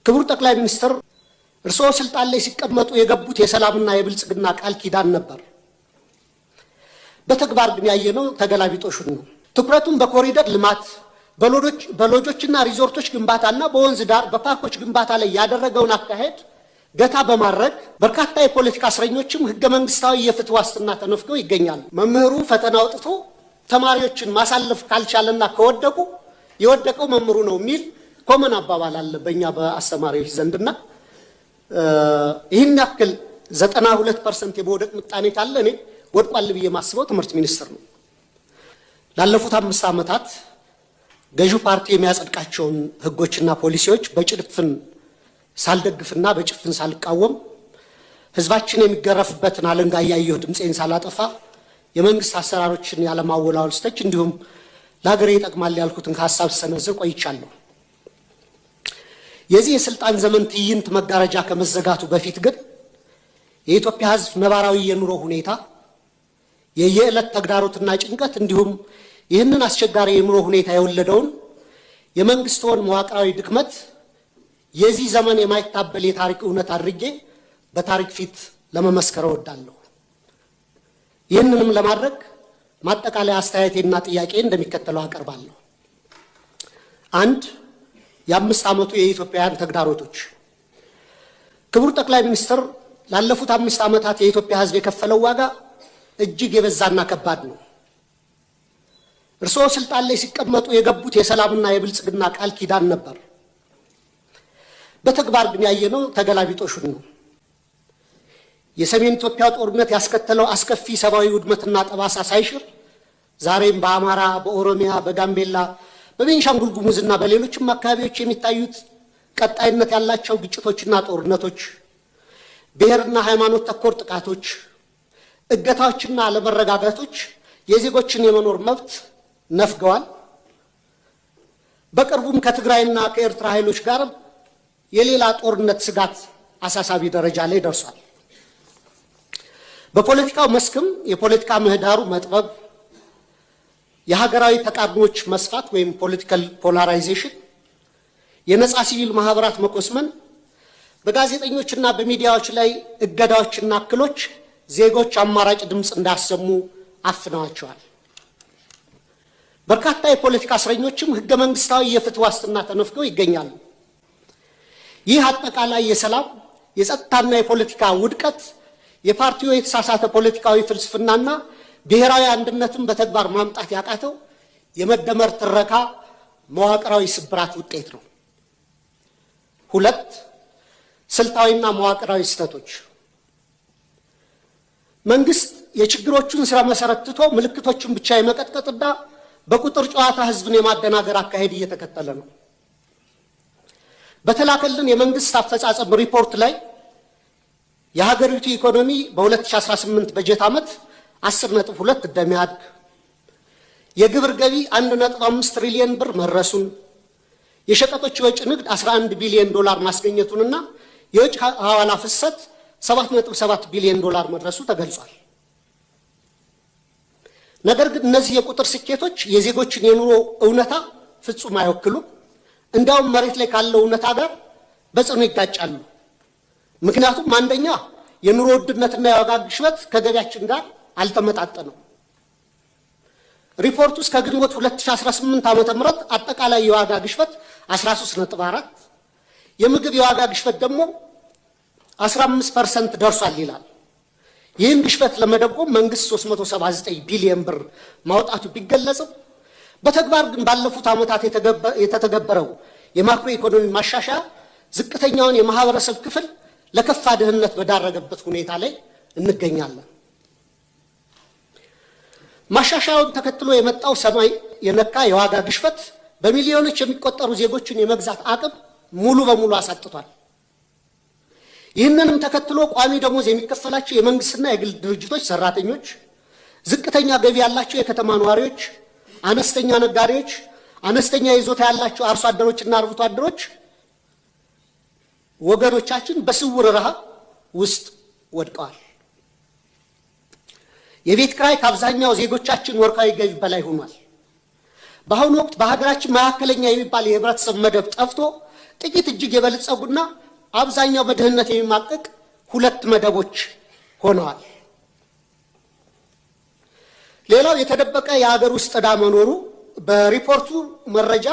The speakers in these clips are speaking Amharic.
ክቡር ጠቅላይ ሚኒስትር እርስዎ ስልጣን ላይ ሲቀመጡ የገቡት የሰላምና የብልጽግና ቃል ኪዳን ነበር። በተግባር ግን ያየነው ተገላቢጦሹን ነው። ትኩረቱን በኮሪደር ልማት፣ በሎጆችና ሪዞርቶች ግንባታና በወንዝ ዳር በፓርኮች ግንባታ ላይ ያደረገውን አካሄድ ገታ በማድረግ በርካታ የፖለቲካ እስረኞችም ህገ መንግስታዊ የፍትህ ዋስትና ተነፍገው ይገኛሉ። መምህሩ ፈተና አውጥቶ ተማሪዎችን ማሳለፍ ካልቻለና ከወደቁ የወደቀው መምህሩ ነው የሚል ኮመን አባባል አለ በእኛ በአስተማሪዎች ዘንድና ይህን ያክል 92% የመውደቅ ምጣኔ ካለ እኔ ወድቋል ብዬ ማስበው ትምህርት ሚኒስቴር ነው። ላለፉት 5 ዓመታት ገዢው ፓርቲ የሚያጸድቃቸውን ህጎችና ፖሊሲዎች በጭፍን ሳልደግፍና በጭፍን ሳልቃወም ህዝባችን የሚገረፍበትን አለንጋ ያየሁ ድምጼን ሳላጠፋ የመንግስት አሰራሮችን ያለማወላወል ስተች እንዲሁም ለሀገሬ ይጠቅማል ያልኩትን ሐሳብ ሰነዝር ቆይቻለሁ። የዚህ የስልጣን ዘመን ትዕይንት መጋረጃ ከመዘጋቱ በፊት ግን የኢትዮጵያ ህዝብ ነባራዊ የኑሮ ሁኔታ የየዕለት ተግዳሮትና ጭንቀት እንዲሁም ይህንን አስቸጋሪ የኑሮ ሁኔታ የወለደውን የመንግስቱን መዋቅራዊ ድክመት የዚህ ዘመን የማይታበል የታሪክ እውነት አድርጌ በታሪክ ፊት ለመመስከር እወዳለሁ። ይህንንም ለማድረግ ማጠቃለያ አስተያየቴና ጥያቄ እንደሚከተለው አቀርባለሁ። 1. የ5 ዓመቱ የኢትዮጵያውያን ተግዳሮቶች። ክቡር ጠቅላይ ሚኒስትር ላለፉት 5 ዓመታት የኢትዮጵያ ህዝብ የከፈለው ዋጋ እጅግ የበዛና ከባድ ነው። እርስዎ ስልጣን ላይ ሲቀመጡ የገቡት የሰላምና የብልጽግና ቃል ኪዳን ነበር። በተግባር ግን ያየነው ተገላቢጦሹን ነው። የሰሜን ኢትዮጵያ ጦርነት ያስከተለው አስከፊ ሰብአዊ ውድመትና ጠባሳ ሳይሽር ዛሬም በአማራ፣ በኦሮሚያ፣ በጋምቤላ፣ በቤንሻንጉል ጉሙዝና በሌሎችም አካባቢዎች የሚታዩት ቀጣይነት ያላቸው ግጭቶችና ጦርነቶች፣ ብሔርና ሃይማኖት ተኮር ጥቃቶች፣ እገታዎችና አለመረጋጋቶች የዜጎችን የመኖር መብት ነፍገዋል። በቅርቡም ከትግራይና ከኤርትራ ኃይሎች ጋር የሌላ ጦርነት ስጋት አሳሳቢ ደረጃ ላይ ደርሷል። በፖለቲካው መስክም የፖለቲካ ምህዳሩ መጥበብ፣ የሀገራዊ ተቃርኖች መስፋት ወይም ፖለቲካል ፖላራይዜሽን፣ የነጻ ሲቪል ማህበራት መቆስመን፣ በጋዜጠኞችና በሚዲያዎች ላይ እገዳዎችና እክሎች ዜጎች አማራጭ ድምፅ እንዳሰሙ አፍነዋቸዋል። በርካታ የፖለቲካ እስረኞችም ህገ መንግስታዊ የፍትህ ዋስትና ተነፍገው ይገኛሉ። ይህ አጠቃላይ የሰላም የጸጥታና የፖለቲካ ውድቀት የፓርቲው የተሳሳተ ፖለቲካዊ ፍልስፍናና ብሔራዊ አንድነትን በተግባር ማምጣት ያቃተው የመደመር ትረካ መዋቅራዊ ስብራት ውጤት ነው። 2. ስልታዊና መዋቅራዊ ስህተቶች። መንግስት የችግሮቹን ስራ መሰረት ትቶ ምልክቶችን ብቻ የመቀጥቀጥና በቁጥር ጨዋታ ህዝብን የማደናገር አካሄድ እየተከተለ ነው። በተላከልን የመንግስት አፈጻጸም ሪፖርት ላይ የሀገሪቱ ኢኮኖሚ በ2018 በጀት ዓመት 10.2 እንደሚያድግ፣ የግብር ገቢ 1.5 ትሪሊዮን ብር መድረሱን፣ የሸቀጦች የወጭ ንግድ 11 ቢሊዮን ዶላር ማስገኘቱንና የውጭ ሐዋላ ፍሰት 7.7 ቢሊዮን ዶላር መድረሱ ተገልጿል። ነገር ግን እነዚህ የቁጥር ስኬቶች የዜጎችን የኑሮ እውነታ ፍጹም አይወክሉም። እንዲያውም መሬት ላይ ካለው እውነታ ጋር በጽኑ ይጋጫሉ። ምክንያቱም አንደኛ የኑሮ ውድነትና የዋጋ ግሽበት ከገቢያችን ጋር አልተመጣጠነም። ሪፖርቱ እስከ ግንቦት 2018 ዓ.ም አጠቃላይ የዋጋ ግሽበት 13.4፣ የምግብ የዋጋ ግሽበት ደግሞ 15% ደርሷል ይላል። ይህን ግሽበት ለመደጎም መንግስት 379 ቢሊዮን ብር ማውጣቱ ቢገለጽም በተግባር ግን ባለፉት ዓመታት የተተገበረው የማክሮ ኢኮኖሚ ማሻሻያ ዝቅተኛውን የማህበረሰብ ክፍል ለከፋ ድህነት በዳረገበት ሁኔታ ላይ እንገኛለን። ማሻሻያውን ተከትሎ የመጣው ሰማይ የነካ የዋጋ ግሽበት በሚሊዮኖች የሚቆጠሩ ዜጎችን የመግዛት አቅም ሙሉ በሙሉ አሳጥቷል። ይህንንም ተከትሎ ቋሚ ደሞዝ የሚከፈላቸው የመንግስትና የግል ድርጅቶች ሰራተኞች፣ ዝቅተኛ ገቢ ያላቸው የከተማ ነዋሪዎች፣ አነስተኛ ነጋዴዎች፣ አነስተኛ ይዞታ ያላቸው አርሶ አደሮችና አርብቶ አደሮች ወገኖቻችን በስውር ረሃብ ውስጥ ወድቀዋል። የቤት ኪራይ ከአብዛኛው ዜጎቻችን ወርሃዊ ገቢ በላይ ሆኗል። በአሁኑ ወቅት በሀገራችን መካከለኛ የሚባል የህብረተሰብ መደብ ጠፍቶ ጥቂት እጅግ የበለጸጉና አብዛኛው በድህነት የሚማቀቅ ሁለት መደቦች ሆነዋል። ሌላው የተደበቀ የሀገር ውስጥ ዕዳ መኖሩ በሪፖርቱ መረጃ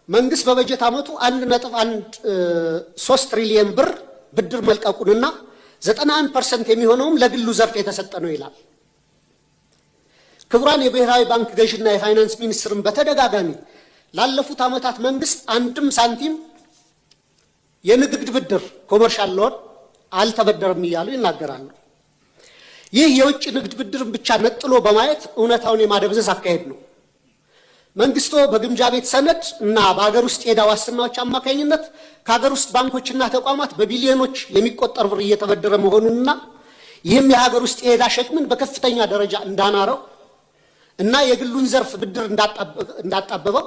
መንግስት በበጀት ዓመቱ 1.13 ትሪሊየን ብር ብድር መልቀቁንና 91% የሚሆነውም ለግሉ ዘርፍ የተሰጠ ነው ይላል። ክቡራን የብሔራዊ ባንክ ገዥና የፋይናንስ ሚኒስትርን በተደጋጋሚ ላለፉት ዓመታት መንግስት አንድም ሳንቲም የንግድ ብድር ኮመርሻል ሎን አልተበደረም እያሉ ይናገራሉ። ይህ የውጭ ንግድ ብድርን ብቻ ነጥሎ በማየት እውነታውን የማደብዘዝ አካሄድ ነው። መንግስቶ በግምጃ ቤት ሰነድ እና በሀገር ውስጥ የዕዳ ዋስትናዎች አማካኝነት ከሀገር ውስጥ ባንኮችና ተቋማት በቢሊዮኖች የሚቆጠር ብር እየተበደረ መሆኑንና ይህም የሀገር ውስጥ የዕዳ ሸክምን በከፍተኛ ደረጃ እንዳናረው እና የግሉን ዘርፍ ብድር እንዳጣበበው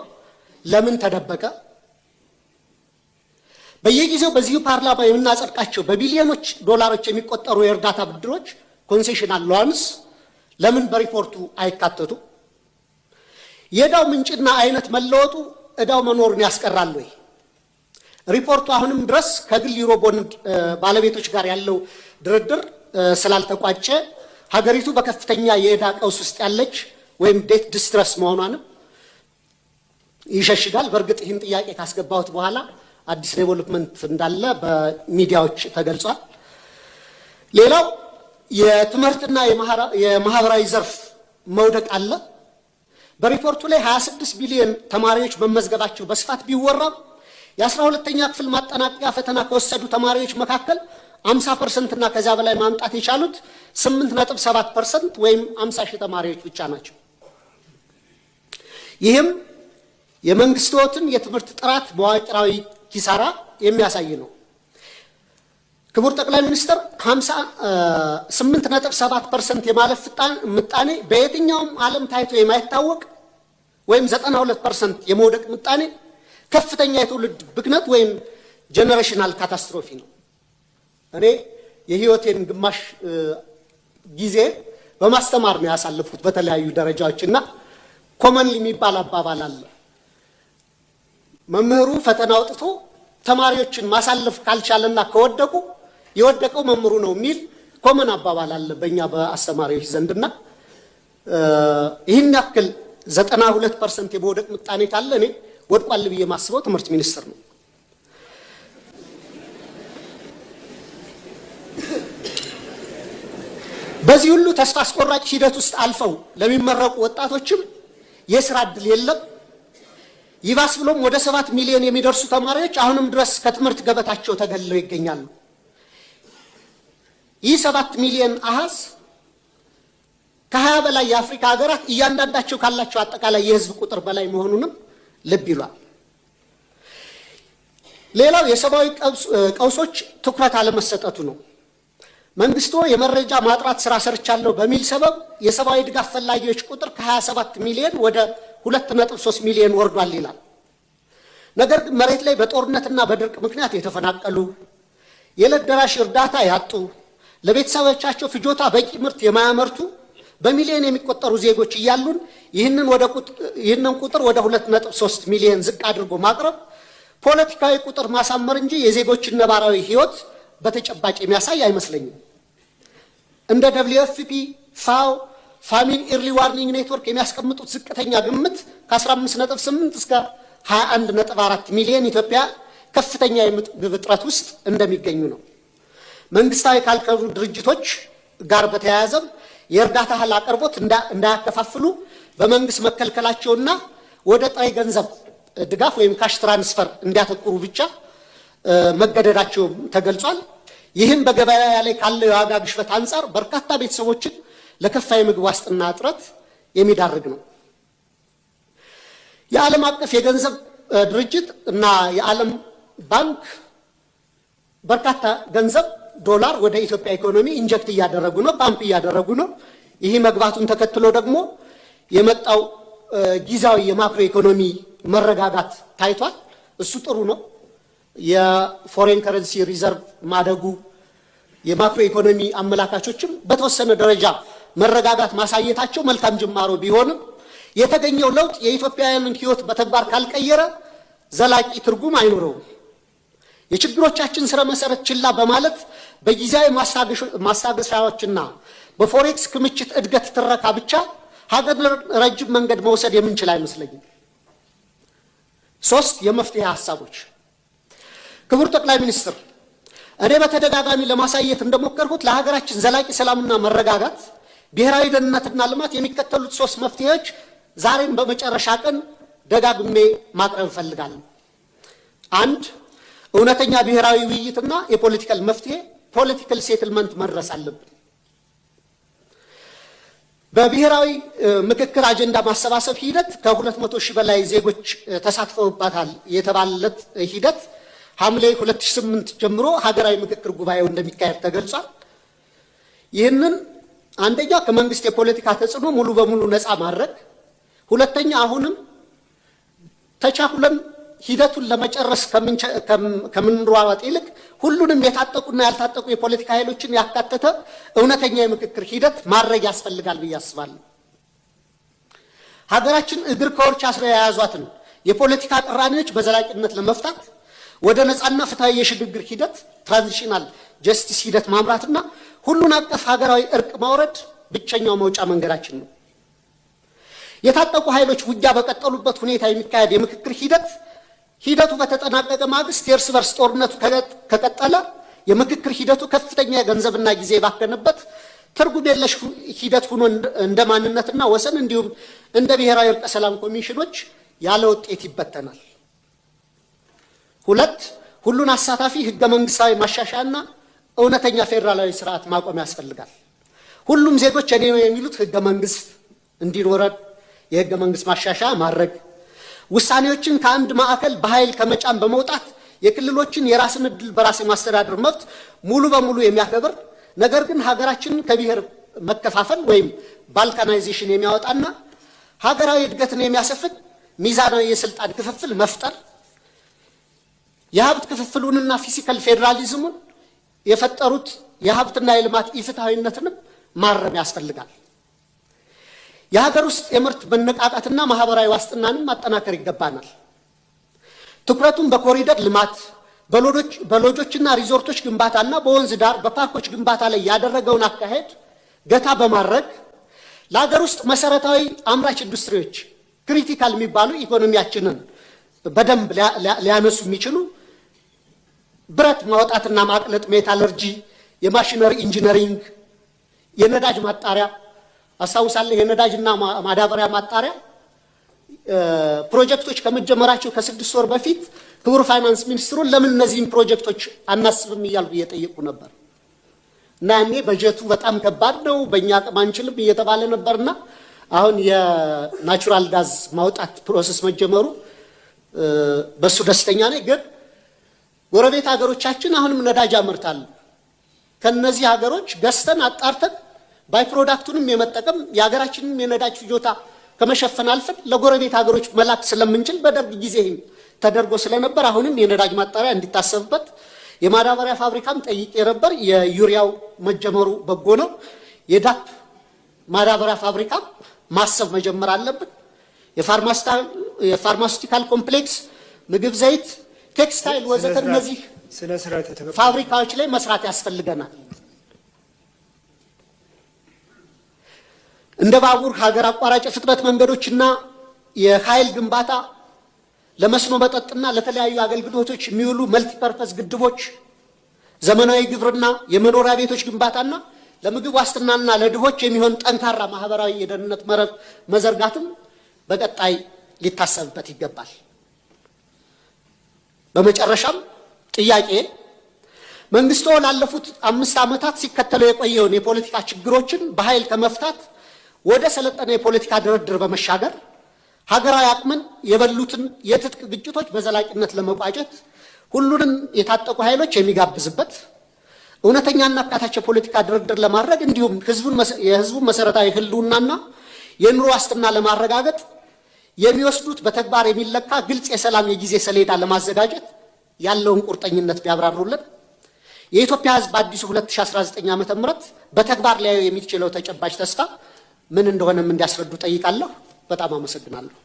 ለምን ተደበቀ? በየጊዜው በዚሁ ፓርላማ የምናጸድቃቸው በቢሊዮኖች ዶላሮች የሚቆጠሩ የእርዳታ ብድሮች ኮንሴሽናል ሎንስ ለምን በሪፖርቱ አይካተቱ? የዕዳው ምንጭና አይነት መለወጡ ዕዳው መኖሩን ያስቀራል ወይ? ሪፖርቱ አሁንም ድረስ ከግል ዩሮ ቦንድ ባለቤቶች ጋር ያለው ድርድር ስላልተቋጨ ሀገሪቱ በከፍተኛ የዕዳ ቀውስ ውስጥ ያለች ወይም ዴት ዲስትረስ መሆኗንም ይሸሽጋል። በእርግጥ ይህን ጥያቄ ካስገባሁት በኋላ አዲስ ዴቨሎፕመንት እንዳለ በሚዲያዎች ተገልጿል። ሌላው የትምህርትና የማህበራዊ ዘርፍ መውደቅ አለ። በሪፖርቱ ላይ 26 ቢሊዮን ተማሪዎች መመዝገባቸው በስፋት ቢወራም የ12ኛ ክፍል ማጠናቀቂያ ፈተና ከወሰዱ ተማሪዎች መካከል 50% እና ከዛ በላይ ማምጣት የቻሉት 8.7% ወይም 50 ሺህ ተማሪዎች ብቻ ናቸው። ይህም የመንግስትን የትምህርት ጥራት መዋቅራዊ ኪሳራ የሚያሳይ ነው። ክቡር ጠቅላይ ሚኒስትር 8.7% የማለፍ ምጣኔ በየትኛውም ዓለም ታይቶ የማይታወቅ ወይም 92% የመውደቅ ምጣኔ ከፍተኛ የትውልድ ብክነት ወይም ጄኔሬሽናል ካታስትሮፊ ነው። እኔ የህይወቴን ግማሽ ጊዜ በማስተማር ነው ያሳለፉት በተለያዩ ደረጃዎችና ኮመን የሚባል አባባል አለ። መምህሩ ፈተና አውጥቶ ተማሪዎችን ማሳለፍ ካልቻለና ከወደቁ የወደቀው መምህሩ ነው የሚል ኮመን አባባል አለ በእኛ በአስተማሪዎች ዘንድና ይህን ያክል 92% የመውደቅ ምጣኔ ካለ እኔ ወድቋል ብዬ ማስበው ትምህርት ሚኒስቴር ነው። በዚህ ሁሉ ተስፋ አስቆራጭ ሂደት ውስጥ አልፈው ለሚመረቁ ወጣቶችም የስራ ዕድል የለም። ይባስ ብሎም ወደ 7 ሚሊዮን የሚደርሱ ተማሪዎች አሁንም ድረስ ከትምህርት ገበታቸው ተገልለው ይገኛሉ። ይህ 7 ሚሊዮን አሃዝ ከ20 በላይ የአፍሪካ ሀገራት እያንዳንዳቸው ካላቸው አጠቃላይ የህዝብ ቁጥር በላይ መሆኑንም ልብ ይሏል። ሌላው የሰብአዊ ቀውሶች ትኩረት አለመሰጠቱ ነው። መንግስቱ የመረጃ ማጥራት ስራ ሰርቻለሁ በሚል ሰበብ የሰብአዊ ድጋፍ ፈላጊዎች ቁጥር ከ27 ሚሊዮን ወደ 2.3 ሚሊዮን ወርዷል ይላል። ነገር ግን መሬት ላይ በጦርነትና በድርቅ ምክንያት የተፈናቀሉ፣ የዕለት ደራሽ እርዳታ ያጡ፣ ለቤተሰቦቻቸው ፍጆታ በቂ ምርት የማያመርቱ በሚሊዮን የሚቆጠሩ ዜጎች እያሉን ይህንን ቁጥር ወደ 2.3 ሚሊዮን ዝቅ አድርጎ ማቅረብ ፖለቲካዊ ቁጥር ማሳመር እንጂ የዜጎችን ነባራዊ ህይወት በተጨባጭ የሚያሳይ አይመስለኝም። እንደ WFP፣ ፋኦ፣ ፋሚን ኢርሊ ዋርኒንግ ኔትወርክ የሚያስቀምጡት ዝቅተኛ ግምት ከ15.8 እስከ 21.4 ሚሊዮን ኢትዮጵያ ከፍተኛ የምግብ እጥረት ውስጥ እንደሚገኙ ነው። መንግስታዊ ካልከሩ ድርጅቶች ጋር በተያያዘም የእርዳታ እህል አቅርቦት እንዳያከፋፍሉ በመንግስት መከልከላቸውና ወደ ጥሬ ገንዘብ ድጋፍ ወይም ካሽ ትራንስፈር እንዲያተኩሩ ብቻ መገደዳቸው ተገልጿል። ይህም በገበያ ላይ ካለው የዋጋ ግሽበት አንጻር በርካታ ቤተሰቦችን ለከፋ የምግብ ዋስትና እጥረት የሚዳርግ ነው። የዓለም አቀፍ የገንዘብ ድርጅት እና የዓለም ባንክ በርካታ ገንዘብ ዶላር ወደ ኢትዮጵያ ኢኮኖሚ ኢንጀክት እያደረጉ ነው፣ ፓምፕ እያደረጉ ነው። ይህ መግባቱን ተከትሎ ደግሞ የመጣው ጊዜያዊ የማክሮ ኢኮኖሚ መረጋጋት ታይቷል። እሱ ጥሩ ነው። የፎሬን ከረንሲ ሪዘርቭ ማደጉ የማክሮ ኢኮኖሚ አመላካቾችም በተወሰነ ደረጃ መረጋጋት ማሳየታቸው መልካም ጅማሮ ቢሆንም የተገኘው ለውጥ የኢትዮጵያውያንን ህይወት በተግባር ካልቀየረ ዘላቂ ትርጉም አይኖረውም። የችግሮቻችን ስረ መሰረት ችላ በማለት በጊዜያዊ ማስታገሻዎችና በፎሬክስ ክምችት እድገት ትረካ ብቻ ሀገር ረጅም መንገድ መውሰድ የምንችል አይመስለኝም። 3 የመፍትሄ ሐሳቦች። ክቡር ጠቅላይ ሚኒስትር፣ እኔ በተደጋጋሚ ለማሳየት እንደሞከርኩት ለሀገራችን ዘላቂ ሰላምና መረጋጋት፣ ብሔራዊ ደህንነትና ልማት የሚከተሉት 3 መፍትሄዎች ዛሬም በመጨረሻ ቀን ደጋግሜ ማቅረብ እፈልጋለሁ። 1 እውነተኛ ብሔራዊ ውይይትና የፖለቲካል መፍትሄ ፖለቲካል ሴትልመንት መድረስ አለብን። በብሔራዊ ምክክር አጀንዳ ማሰባሰብ ሂደት ከ200 ሺህ በላይ ዜጎች ተሳትፈውባታል የተባለለት ሂደት ሐምሌ 2008 ጀምሮ ሀገራዊ ምክክር ጉባኤው እንደሚካሄድ ተገልጿል። ይህንን አንደኛ ከመንግስት የፖለቲካ ተጽዕኖ ሙሉ በሙሉ ነፃ ማድረግ፣ ሁለተኛ አሁንም ተቻኩለን ሂደቱን ለመጨረስ ከምንሯሯጥ ይልቅ ሁሉንም የታጠቁና ያልታጠቁ የፖለቲካ ኃይሎችን ያካተተ እውነተኛ የምክክር ሂደት ማድረግ ያስፈልጋል ብዬ አስባለሁ። ሀገራችን እግር ከወርች አስረው የያዟትን የፖለቲካ ቅራኔዎች በዘላቂነት ለመፍታት ወደ ነፃና ፍትሃዊ የሽግግር ሂደት ትራንዚሽናል ጀስቲስ ሂደት ማምራትና ሁሉን አቀፍ ሀገራዊ እርቅ ማውረድ ብቸኛው መውጫ መንገዳችን ነው። የታጠቁ ኃይሎች ውጊያ በቀጠሉበት ሁኔታ የሚካሄድ የምክክር ሂደቱ በተጠናቀቀ ማግስት የእርስ በርስ ጦርነቱ ከቀጠለ የምክክር ሂደቱ ከፍተኛ ገንዘብና ጊዜ ባከነበት ትርጉም የለሽ ሂደት ሆኖ እንደ ማንነትና ወሰን እንዲሁም እንደ ብሔራዊ እርቀ ሰላም ኮሚሽኖች ያለ ውጤት ይበተናል። 2 ሁሉን አሳታፊ ህገ መንግስታዊ ማሻሻያና እውነተኛ ፌዴራላዊ ስርዓት ማቆም ያስፈልጋል። ሁሉም ዜጎች እኔ ነው የሚሉት ህገ መንግስት እንዲኖረን የህገ መንግስት ማሻሻያ ማድረግ፣ ውሳኔዎችን ከአንድ ማዕከል በኃይል ከመጫን በመውጣት የክልሎችን የራስን ዕድል በራስ የማስተዳደር መብት ሙሉ በሙሉ የሚያከብር ነገር ግን ሀገራችንን ከብሔር መከፋፈል ወይም ባልካናይዜሽን የሚያወጣና ሀገራዊ እድገትን የሚያሰፍን ሚዛናዊ የስልጣን ክፍፍል መፍጠር፣ የሀብት ክፍፍሉንና ፊዚካል ፌዴራሊዝሙን የፈጠሩት የሀብትና የልማት ኢፍትሐዊነትንም ማረም ያስፈልጋል። የሀገር ውስጥ የምርት መነቃቃትና ማህበራዊ ዋስትናንም ማጠናከር ይገባናል። ትኩረቱን በኮሪደር ልማት፣ በሎጆችና ሪዞርቶች ግንባታና በወንዝ ዳር በፓርኮች ግንባታ ላይ ያደረገውን አካሄድ ገታ በማድረግ ለሀገር ውስጥ መሰረታዊ አምራች ኢንዱስትሪዎች ክሪቲካል የሚባሉ ኢኮኖሚያችንን በደንብ ሊያነሱ የሚችሉ ብረት ማውጣትና ማቅለጥ፣ ሜታለርጂ፣ የማሽነሪ ኢንጂነሪንግ፣ የነዳጅ ማጣሪያ አስታውሳለሁ። የነዳጅና ማዳበሪያ ማጣሪያ ፕሮጀክቶች ከመጀመራቸው ከ6 ወር በፊት ክቡር ፋይናንስ ሚኒስትሩን ለምን እነዚህን ፕሮጀክቶች አናስብም እያልኩ እየጠየቁ ነበር እና ያኔ በጀቱ በጣም ከባድ ነው በእኛ አቅም አንችልም እየተባለ ነበርና አሁን የናቹራል ጋዝ ማውጣት ፕሮሰስ መጀመሩ በሱ ደስተኛ ነኝ። ግን ጎረቤት ሀገሮቻችን አሁንም ነዳጅ ያመርታሉ። ከነዚህ ሀገሮች ገዝተን አጣርተን ባይ ፕሮዳክቱንም የመጠቀም የሀገራችንን የነዳጅ ፍጆታ ከመሸፈን አልፈን ለጎረቤት ሀገሮች መላክ ስለምንችል በደርግ ጊዜ ተደርጎ ስለነበር አሁንም የነዳጅ ማጣሪያ እንዲታሰብበት፣ የማዳበሪያ ፋብሪካም ጠይቄ ነበር። የዩሪያው መጀመሩ በጎ ነው። የዳፕ ማዳበሪያ ፋብሪካም ማሰብ መጀመር አለብን። የፋርማሲውቲካል ኮምፕሌክስ፣ ምግብ፣ ዘይት፣ ቴክስታይል ወዘተ እነዚህ ፋብሪካዎች ላይ መስራት ያስፈልገናል። እንደ ባቡር፣ ሀገር አቋራጭ ፍጥነት መንገዶችና የኃይል ግንባታ፣ ለመስኖ መጠጥና ለተለያዩ አገልግሎቶች የሚውሉ መልቲፐርፐስ ግድቦች፣ ዘመናዊ ግብርና፣ የመኖሪያ ቤቶች ግንባታና ለምግብ ዋስትናና ለድሆች የሚሆን ጠንካራ ማህበራዊ የደህንነት መረብ መዘርጋትም በቀጣይ ሊታሰብበት ይገባል። በመጨረሻም ጥያቄ መንግስቱ ላለፉት 5 ዓመታት ሲከተለው የቆየውን የፖለቲካ ችግሮችን በኃይል ከመፍታት ወደ ሰለጠነ የፖለቲካ ድርድር በመሻገር ሀገራዊ አቅምን የበሉትን የትጥቅ ግጭቶች በዘላቂነት ለመቋጨት ሁሉንም የታጠቁ ኃይሎች የሚጋብዝበት እውነተኛና አካታች የፖለቲካ ድርድር ለማድረግ እንዲሁም የህዝቡን መሰረታዊ ህልውናና የኑሮ ዋስትና ለማረጋገጥ የሚወስዱት በተግባር የሚለካ ግልጽ የሰላም የጊዜ ሰሌዳ ለማዘጋጀት ያለውን ቁርጠኝነት ቢያብራሩልን። የኢትዮጵያ ህዝብ አዲሱ 2019 ዓ.ም በተግባር ሊያዩ የሚችለው ተጨባጭ ተስፋ ምን እንደሆነም እንዲያስረዱ ጠይቃለሁ። በጣም አመሰግናለሁ።